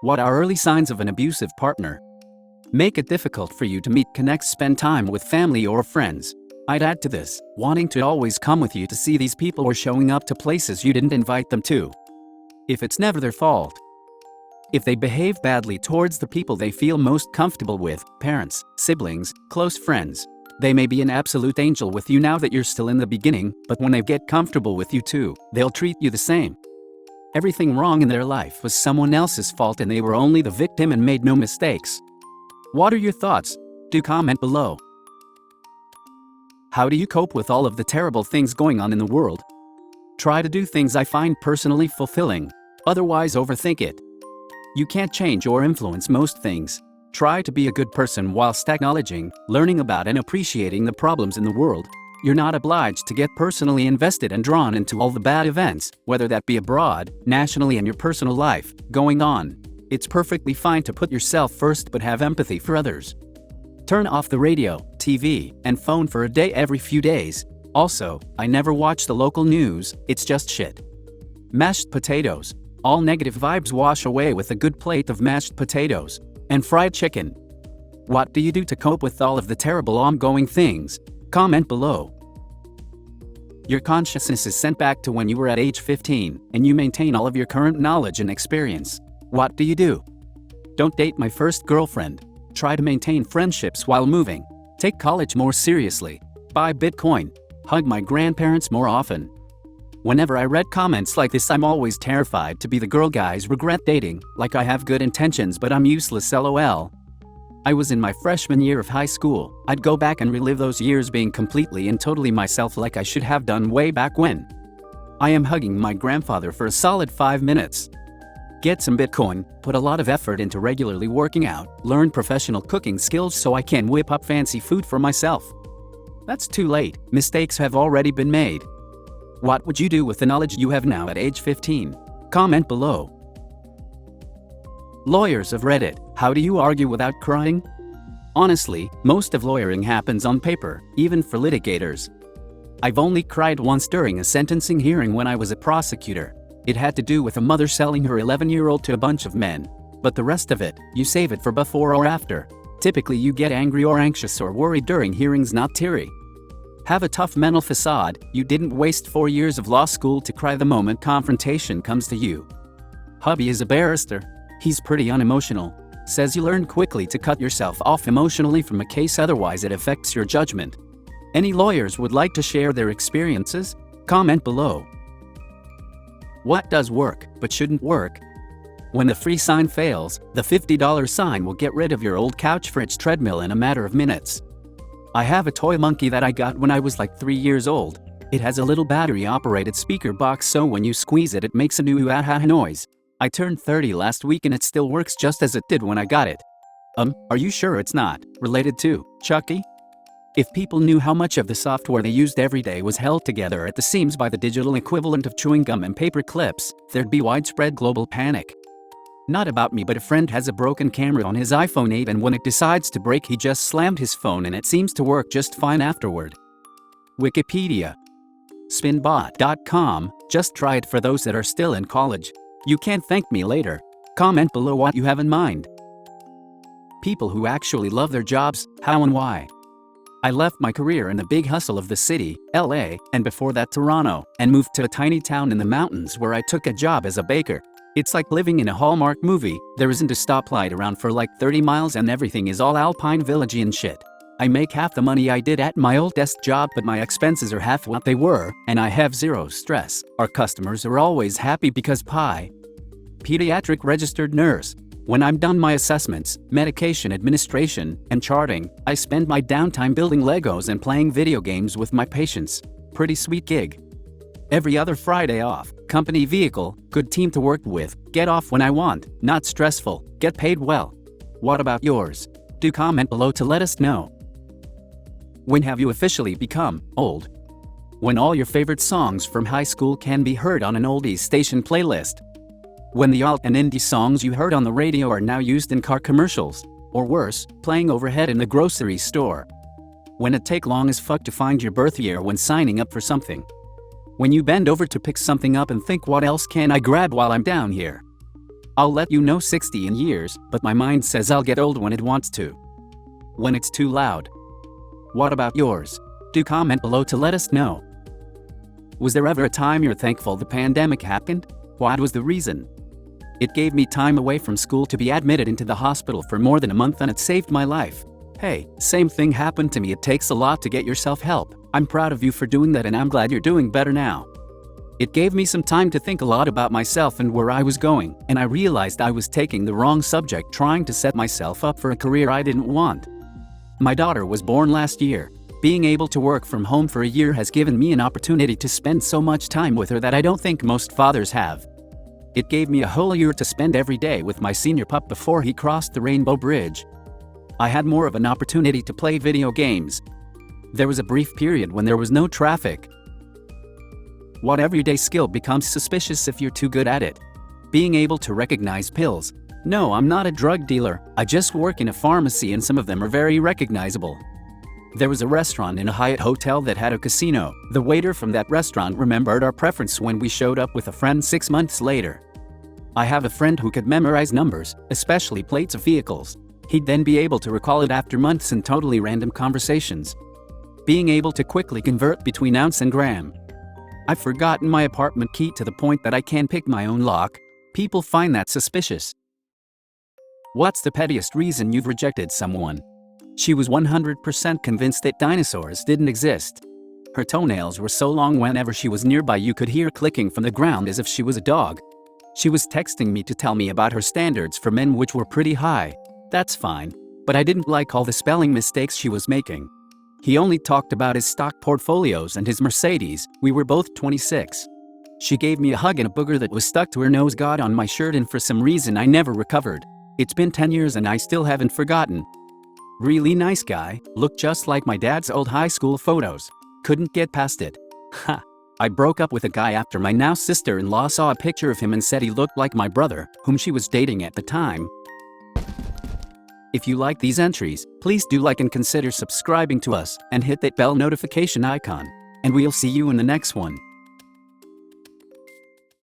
What are early signs of an abusive partner? Make it difficult for you to meet, connect, spend time with family or friends. I'd add to this, wanting to always come with you to see these people or showing up to places you didn't invite them to. If it's never their fault. If they behave badly towards the people they feel most comfortable with, parents, siblings, close friends, they may be an absolute angel with you now that you're still in the beginning, but when they get comfortable with you too, they'll treat you the same. Everything wrong in their life was someone else's fault and they were only the victim and made no mistakes. What are your thoughts? Do comment below. How do you cope with all of the terrible things going on in the world? Try to do things I find personally fulfilling. Otherwise, overthink it. You can't change or influence most things. Try to be a good person whilst acknowledging, learning about and appreciating the problems in the world. You're not obliged to get personally invested and drawn into all the bad events, whether that be abroad, nationally, and your personal life, going on. It's perfectly fine to put yourself first but have empathy for others. Turn off the radio, TV, and phone for a day every few days. Also, I never watch the local news, it's just shit. Mashed potatoes. All negative vibes wash away with a good plate of mashed potatoes and fried chicken. What do you do to cope with all of the terrible ongoing things? Comment below. Your consciousness is sent back to when you were at age 15, and you maintain all of your current knowledge and experience. What do you do? Don't date my first girlfriend. Try to maintain friendships while moving. Take college more seriously. Buy Bitcoin. Hug my grandparents more often. Whenever I read comments like this, I'm always terrified to be the girl guys regret dating, like I have good intentions but I'm useless, lol. I was in my freshman year of high school. I'd go back and relive those years being completely and totally myself like I should have done way back when. I am hugging my grandfather for a solid 5 minutes. Get some Bitcoin, put a lot of effort into regularly working out, learn professional cooking skills so I can whip up fancy food for myself. That's too late, mistakes have already been made. What would you do with the knowledge you have now at age 15? Comment below. Lawyers of Reddit, how do you argue without crying? Honestly, most of lawyering happens on paper, even for litigators. I've only cried once during a sentencing hearing when I was a prosecutor. It had to do with a mother selling her 11-year-old to a bunch of men. But the rest of it, you save it for before or after. Typically you get angry or anxious or worried during hearings, not teary. Have a tough mental facade. You didn't waste 4 years of law school to cry the moment confrontation comes to you. Hubby is a barrister. He's pretty unemotional. Says you learn quickly to cut yourself off emotionally from a case, otherwise it affects your judgment. Any lawyers would like to share their experiences? Comment below. What does work, but shouldn't work? When the free sign fails, the $50 sign will get rid of your old couch fridge treadmill in a matter of minutes. I have a toy monkey that I got when I was like 3 years old. It has a little battery-operated speaker box, so when you squeeze it, it makes a new ah-ha noise. I turned 30 last week and it still works just as it did when I got it. Are you sure it's not related to Chucky? If people knew how much of the software they used every day was held together at the seams by the digital equivalent of chewing gum and paper clips, there'd be widespread global panic. Not about me, but a friend has a broken camera on his iPhone 8 and when it decides to break he just slammed his phone and it seems to work just fine afterward. Wikipedia. Spinbot.com, just try it for those that are still in college. You can't thank me later. Comment below what you have in mind. People who actually love their jobs, how and why. I left my career in the big hustle of the city, LA, and before that Toronto, and moved to a tiny town in the mountains where I took a job as a baker. It's like living in a Hallmark movie. There isn't a stoplight around for like 30 miles and everything is all alpine villagey and shit. I make half the money I did at my old desk job, but my expenses are half what they were, and I have zero stress. Our customers are always happy because pediatric registered nurse. When I'm done my assessments, medication administration, and charting, I spend my downtime building Legos and playing video games with my patients. Pretty sweet gig. Every other Friday off, company vehicle, good team to work with, get off when I want, not stressful, get paid well. What about yours? Do comment below to let us know. When have you officially become old? When all your favorite songs from high school can be heard on an oldies station playlist. When the alt and indie songs you heard on the radio are now used in car commercials, or worse, playing overhead in the grocery store. When it take long as fuck to find your birth year when signing up for something. When you bend over to pick something up and think, what else can I grab while I'm down here? I'll let you know 60 in years, but my mind says I'll get old when it wants to. When it's too loud. What about yours? Do comment below to let us know. Was there ever a time you're thankful the pandemic happened? What was the reason? It gave me time away from school to be admitted into the hospital for more than a month, and it saved my life. Hey, same thing happened to me. It takes a lot to get yourself help. I'm proud of you for doing that, and I'm glad you're doing better now. It gave me some time to think a lot about myself and where I was going, and I realized I was taking the wrong subject trying to set myself up for a career I didn't want. My daughter was born last year. Being able to work from home for a year has given me an opportunity to spend so much time with her that I don't think most fathers have. It gave me a whole year to spend every day with my senior pup before he crossed the Rainbow Bridge. I had more of an opportunity to play video games. There was a brief period when there was no traffic. What everyday skill becomes suspicious if you're too good at it? Being able to recognize pills. No, I'm not a drug dealer. I just work in a pharmacy, and some of them are very recognizable. There was a restaurant in a Hyatt hotel that had a casino. The waiter from that restaurant remembered our preference when we showed up with a friend 6 months later. I have a friend who could memorize numbers, especially plates of vehicles. He'd then be able to recall it after months in totally random conversations. Being able to quickly convert between ounce and gram. I've forgotten my apartment key to the point that I can't pick my own lock. People find that suspicious. What's the pettiest reason you've rejected someone? She was 100% convinced that dinosaurs didn't exist. Her toenails were so long whenever she was nearby you could hear clicking from the ground as if she was a dog. She was texting me to tell me about her standards for men, which were pretty high. That's fine, but I didn't like all the spelling mistakes she was making. He only talked about his stock portfolios and his Mercedes. We were both 26. She gave me a hug, and a booger that was stuck to her nose got on my shirt, and for some reason I never recovered. It's been 10 years and I still haven't forgotten. Really nice guy, looked just like my dad's old high school photos. Couldn't get past it. Ha! I broke up with a guy after my now sister-in-law saw a picture of him and said he looked like my brother, whom she was dating at the time. If you like these entries, please do like and consider subscribing to us, and hit that bell notification icon. And we'll see you in the next one.